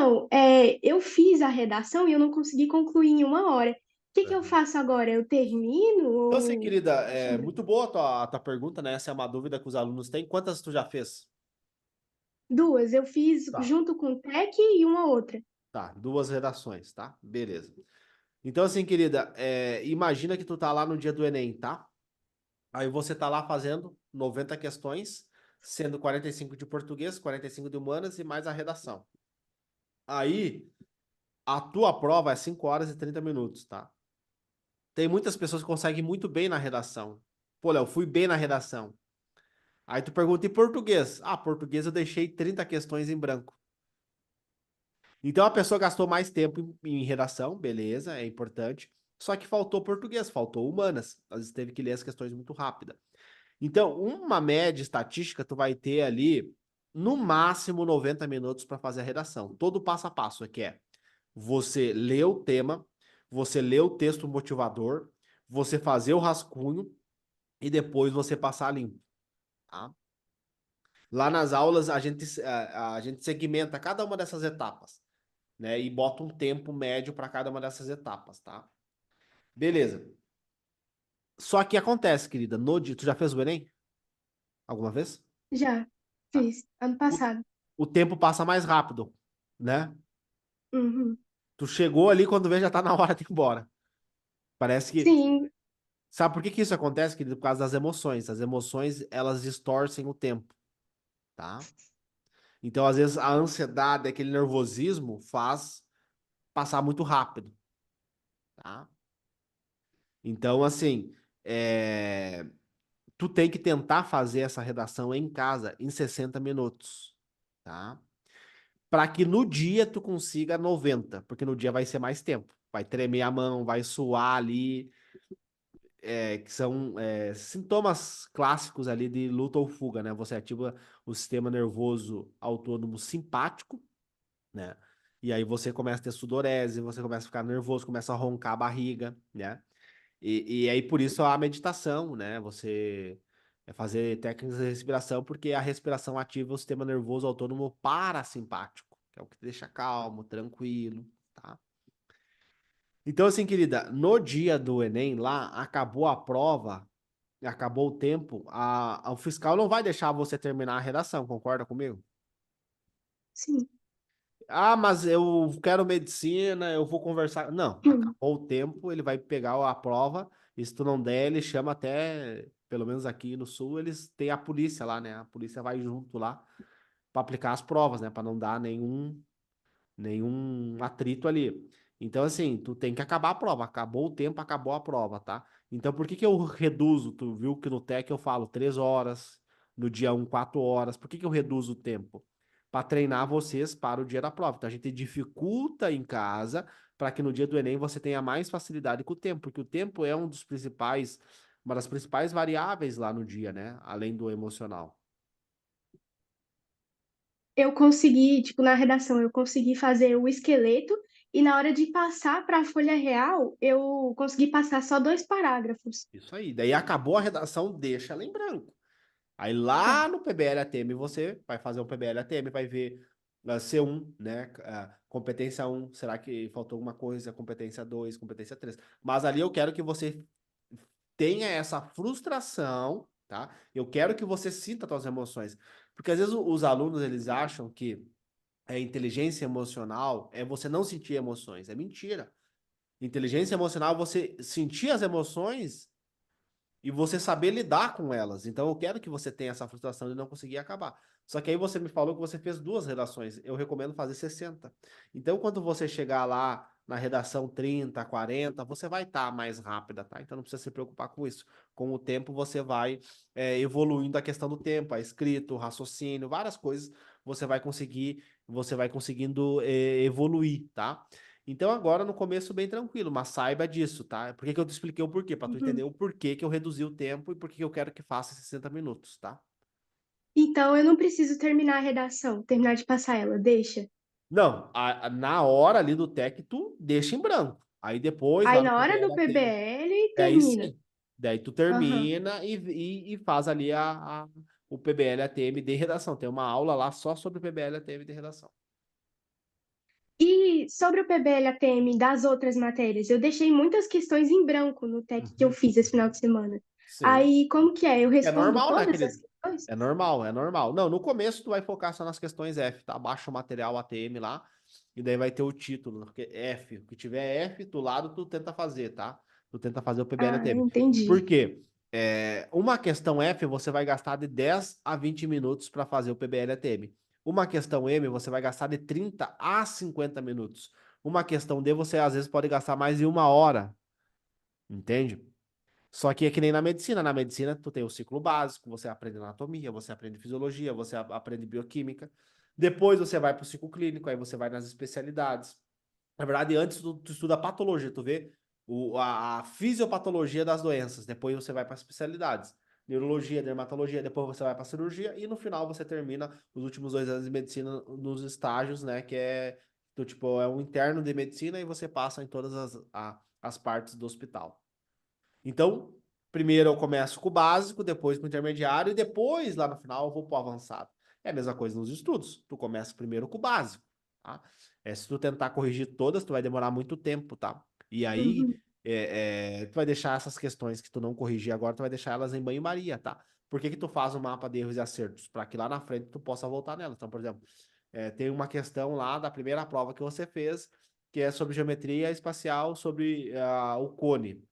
Então, eu fiz a redação e eu não consegui concluir em 1 hora. O que que eu Aham. faço agora? Eu termino Então, assim, ou querida, é continue? muito boa a tua pergunta, né? Essa é uma dúvida que os alunos têm. Quantas tu já fez? Duas, eu fiz Tá, junto com o TEC e uma outra. tá. Duas redações, tá? Beleza. Então, assim, querida, imagina que tu tá lá no dia do Enem, tá? Aí você tá lá fazendo 90 questões, sendo 45 de português, 45 de humanas e mais a redação. Aí, a tua prova é 5 horas e 30 minutos, tá? Tem muitas pessoas que conseguem muito bem na redação. Pô, Léo, fui bem na redação. Aí tu pergunta, e português? Ah, português eu deixei 30 questões em branco. Então a pessoa gastou mais tempo em redação, beleza, é importante. Só que faltou português, faltou humanas. Às vezes teve que ler as questões muito rápida. Então, uma média estatística, tu vai ter ali, no máximo, 90 minutos para fazer a redação. Todo passo a passo, que é você ler o tema, você ler o texto motivador, você fazer o rascunho e depois você passar limpo, tá? Lá nas aulas, a gente segmenta cada uma dessas etapas, né? E bota um tempo médio para cada uma dessas etapas, tá? Beleza. Só que acontece, querida, no dia, tu já fez o Enem? Alguma vez? Já Tá. fiz, ano O, passado. o tempo passa mais rápido, né? Uhum. Tu chegou ali, quando vê, já tá na hora de ir embora. Parece que. Sim, Sabe por que que isso acontece, querido? Por causa das emoções. As emoções, elas distorcem o tempo, tá? Então, às vezes, a ansiedade, aquele nervosismo, faz passar muito rápido, tá? Então, assim, tu tem que tentar fazer essa redação em casa em 60 minutos, tá? Para que no dia tu consiga 90, porque no dia vai ser mais tempo. Vai tremer a mão, vai suar ali, que são sintomas clássicos ali de luta ou fuga, né? Você ativa o sistema nervoso autônomo simpático, né? E aí você começa a ter sudorese, você começa a ficar nervoso, começa a roncar a barriga, né? E aí por isso a meditação, né? Você fazer técnicas de respiração, porque a respiração ativa o sistema nervoso autônomo parasimpático, que é o que te deixa calmo, tranquilo, tá? Então, assim, querida, no dia do Enem, lá, acabou a prova, acabou o tempo, o fiscal não vai deixar você terminar a redação, concorda comigo? sim. Ah, mas eu quero medicina, eu vou conversar. Não, acabou o tempo, ele vai pegar a prova, e se tu não der, ele chama até, pelo menos aqui no sul, eles têm a polícia lá, né? A polícia vai junto lá para aplicar as provas, né? Para não dar nenhum atrito ali. Então, assim, tu tem que acabar a prova. Acabou o tempo, acabou a prova, tá? Então, por que que eu reduzo? Tu viu que no TEC eu falo 3 horas, no dia 1, 4 horas. Por que que eu reduzo o tempo? Para treinar vocês para o dia da prova. Então, a gente dificulta em casa para que no dia do Enem você tenha mais facilidade com o tempo, porque o tempo é uma das principais variáveis lá no dia, né? Além do emocional. Eu consegui, tipo, na redação, eu consegui fazer o esqueleto e na hora de passar para a folha real, eu consegui passar só 2 parágrafos. Isso aí. Daí acabou a redação, deixa ela em branco. Aí Tá. lá no PBL-ATM você vai fazer um PBL-ATM, vai ver C1, né? Competência 1, será que faltou alguma coisa? Competência 2, competência 3. Mas ali eu quero que você tenha essa frustração, tá? Eu quero que você sinta suas emoções. Porque às vezes os alunos eles acham que a inteligência emocional é você não sentir emoções. É mentira. Inteligência emocional é você sentir as emoções e você saber lidar com elas. Então eu quero que você tenha essa frustração de não conseguir acabar. Só que aí você me falou que você fez duas redações. Eu recomendo fazer 60. Então quando você chegar lá na redação 30, 40, você vai estar mais rápida, tá? Então não precisa se preocupar com isso. Com o tempo você vai evoluindo a questão do tempo, a escrita, o raciocínio, várias coisas você vai conseguindo evoluir, tá? Então agora no começo bem tranquilo, mas saiba disso, tá? Por que que eu te expliquei o porquê? Para tu entender Uhum. o porquê que eu reduzi o tempo e por que que eu quero que faça 60 minutos, tá? Então eu não preciso terminar a redação, terminar de passar ela, deixa. Não, na hora ali do tec tu deixa em branco. Aí depois Aí lá no na hora do PBL tem. PBL Aí termina. sim. Daí tu Aham. termina e faz ali o PBL ATM de redação. Tem uma aula lá só sobre o PBL ATM de redação. sobre o PBL-ATM das outras matérias, eu deixei muitas questões em branco no TEC que eu Uhum. fiz esse final de semana. Sim. Aí, como que é? Eu É respondo normal, né, todas as querido? questões? É normal, é normal. Não, no começo tu vai focar só nas questões F, tá? Baixa o material ATM lá, e daí vai ter o título, porque F, o que tiver F do lado, tu tenta fazer, tá? Tu tenta fazer o PBL Ah, ATM. Por entendi. quê? Uma questão F, você vai gastar de 10 a 20 minutos para fazer o PBL ATM. Uma questão M, você vai gastar de 30 a 50 minutos. Uma questão D, você às vezes pode gastar mais de 1 hora, entende? Só que é que nem na medicina. Na medicina, tu tem o ciclo básico, você aprende anatomia, você aprende fisiologia, você aprende bioquímica. Depois você vai para o ciclo clínico, aí você vai nas especialidades. Na verdade, antes tu estuda patologia, tu vê a fisiopatologia das doenças. Depois você vai para as especialidades. Neurologia, dermatologia, depois você vai para a cirurgia e no final você termina os últimos 2 anos de medicina nos estágios, né? Que é, tipo, é um interno de medicina e você passa em todas as partes do hospital. Então, primeiro eu começo com o básico, depois com o intermediário e depois, lá no final, eu vou para o avançado. É a mesma coisa nos estudos. Tu começa primeiro com o básico, tá? Se tu tentar corrigir todas, tu vai demorar muito tempo, tá? E aí, Uhum. tu vai deixar essas questões que tu não corrigir agora, tu vai deixar elas em banho-maria, tá? Por que que tu faz um mapa de erros e acertos? Para que lá na frente tu possa voltar nelas. Então, por exemplo, tem uma questão lá da primeira prova que você fez, que é sobre geometria espacial, sobre o cone,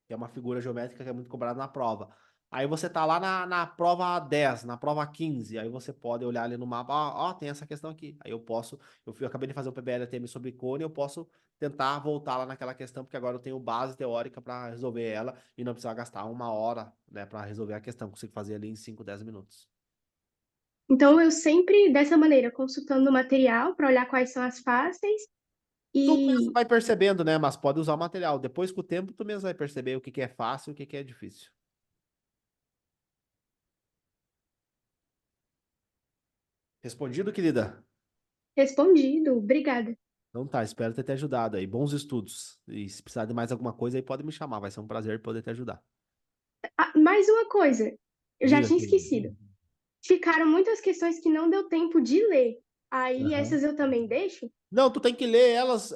que é uma figura geométrica que é muito cobrada na prova. Aí você tá lá na prova 10, na prova 15, aí você pode olhar ali no mapa, ó, tem essa questão aqui. Aí eu acabei de fazer um PBL-ATM sobre cone, eu posso tentar voltar lá naquela questão, porque agora eu tenho base teórica para resolver ela e não precisar gastar 1 hora, né, para resolver a questão. Consigo fazer ali em 5, 10 minutos. Então, eu sempre, dessa maneira, consultando o material para olhar quais são as fáceis Tu mesmo e vai percebendo, né, mas pode usar o material. Depois, com o tempo, tu mesmo vai perceber o que que é fácil e o que que é difícil. Respondido, querida? respondido. Obrigada. Então tá, espero ter te ajudado aí. Bons estudos. E se precisar de mais alguma coisa aí, pode me chamar. Vai ser um prazer poder te ajudar. Ah, mais uma coisa, eu já Diga, tinha querido. esquecido. Ficaram muitas questões que não deu tempo de ler. Aí Aham. essas eu também deixo? Não, tu tem que ler elas,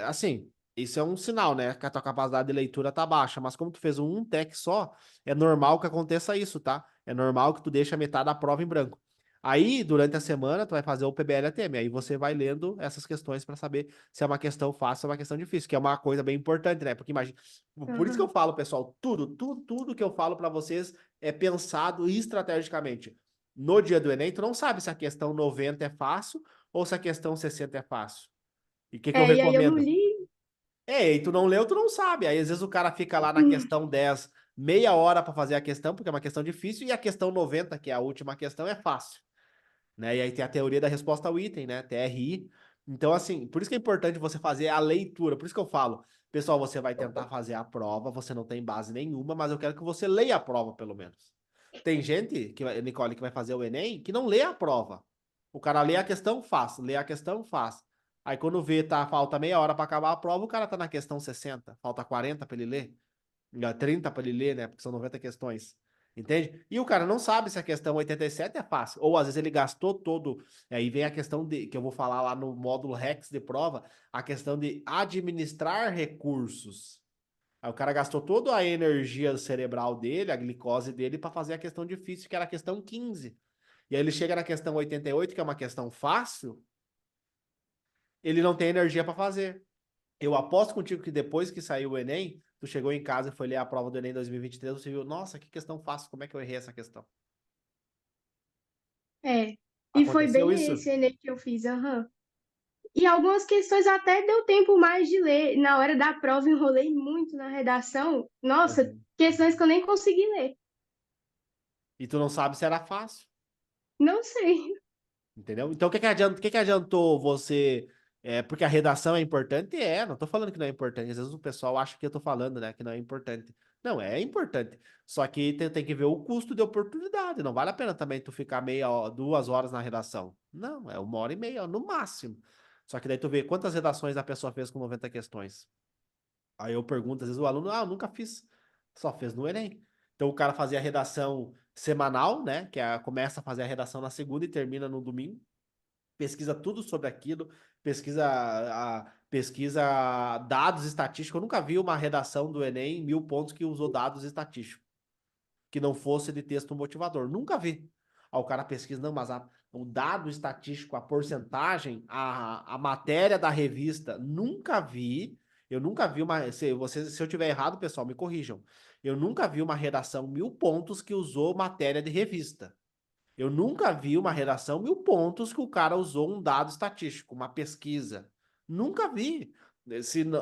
assim, isso é um sinal, né? Que a tua capacidade de leitura tá baixa, mas como tu fez um tec só, é normal que aconteça isso, tá? É normal que tu deixe a metade da prova em branco. Aí, durante a semana, tu vai fazer o PBL-ATM, aí você vai lendo essas questões para saber se é uma questão fácil ou uma questão difícil, que é uma coisa bem importante, né? Porque imagina, por isso que eu Aham. falo, pessoal, tudo que eu falo para vocês é pensado estrategicamente. No dia do Enem, tu não sabe se a questão 90 é fácil ou se a questão 60 é fácil. E o que que eu E aí eu não recomendo? li. E tu não leu, tu não sabe. Aí às vezes o cara fica lá na Hum. questão 10 meia hora para fazer a questão, porque é uma questão difícil, e a questão 90, que é a última questão, é fácil, né? E aí tem a teoria da resposta ao item, né? TRI. Então, assim, por isso que é importante você fazer a leitura. Por isso que eu falo, pessoal, você vai tentar fazer a prova, você não tem base nenhuma, mas eu quero que você leia a prova, pelo menos. Tem gente, Nicole, que vai fazer o Enem, que não lê a prova. O cara lê a questão, faz. Lê a questão, faz. Aí quando vê, falta meia hora para acabar a prova, o cara tá na questão 60. Falta 40 para ele ler. 30 para ele ler, né? Porque são 90 questões. Entende? E o cara não sabe se a questão 87 é fácil. Ou às vezes ele gastou todo. Aí vem a questão de que eu vou falar lá no módulo Rex de prova, a questão de administrar recursos. Aí o cara gastou toda a energia cerebral dele, a glicose dele, para fazer a questão difícil, que era a questão 15. E aí ele chega na questão 88, que é uma questão fácil, ele não tem energia para fazer. Eu aposto contigo que depois que saiu o Enem, tu chegou em casa e foi ler a prova do Enem 2023, você viu, nossa, que questão fácil, como é que eu errei essa questão? É. E foi Aconteceu bem isso? esse Enem que eu fiz, aham. E algumas questões até deu tempo mais de ler. Na hora da prova, enrolei muito na redação. Nossa, Uhum. questões que eu nem consegui ler. E tu não sabe se era fácil. Não sei. Entendeu? Então, o que que adiantou você? Porque a redação é importante? Não tô falando que não é importante. Às vezes o pessoal acha que eu tô falando, né, que não é importante. Não, é importante. Só que tem que ver o custo de oportunidade. Não vale a pena também tu ficar 2 horas na redação. Não, é 1 hora e meia, no máximo. Só que daí tu vê quantas redações a pessoa fez com 90 questões. Aí eu pergunto, às vezes o aluno, eu nunca fiz. Só fez no Enem. Então o cara fazia a redação semanal, né? Começa a fazer a redação na segunda e termina no domingo. pesquisa tudo sobre aquilo, pesquisa dados estatísticos. Eu nunca vi uma redação do Enem, 1.000 pontos, que usou dados estatísticos, que não fosse de texto motivador. Nunca vi. Aí o cara pesquisa, não, mas o dado estatístico, a porcentagem, a matéria da revista, nunca vi. Eu nunca vi uma. Se eu tiver errado, pessoal, me corrijam. Eu nunca vi uma redação 1.000 pontos que usou matéria de revista. Eu nunca vi uma redação 1.000 pontos que o cara usou um dado estatístico, uma pesquisa. Nunca vi.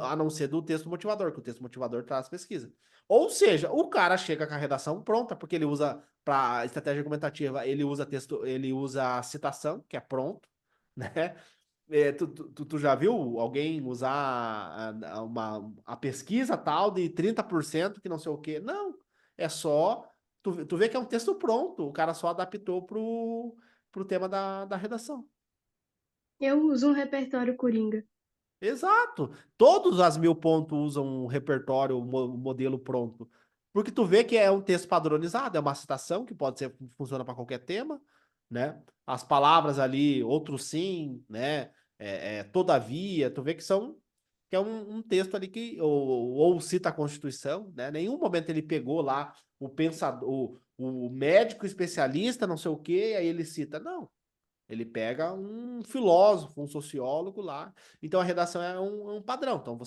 A não ser do texto motivador, que o texto motivador traz pesquisa. Ou seja, o cara chega com a redação pronta, porque ele usa, para estratégia argumentativa, ele usa texto, ele usa citação, que é pronto, né? Tu já viu alguém usar a pesquisa tal de 30% que não sei o quê? Não. É só. Tu vê que é um texto pronto. O cara só adaptou pro tema da redação. Eu uso um repertório Coringa. Exato. Todos as 1.000 pontos usam um repertório, um modelo pronto. Porque tu vê que é um texto padronizado, é uma citação que pode ser, funciona para qualquer tema, né? As palavras ali, outro sim, né? Todavia, tu vê que é um texto ali que ou cita a Constituição, né? Nenhum momento ele pegou lá o pensador, o médico especialista, não sei o quê, aí ele cita. Não. Ele pega um filósofo, um sociólogo lá. Então a redação é um padrão. Então você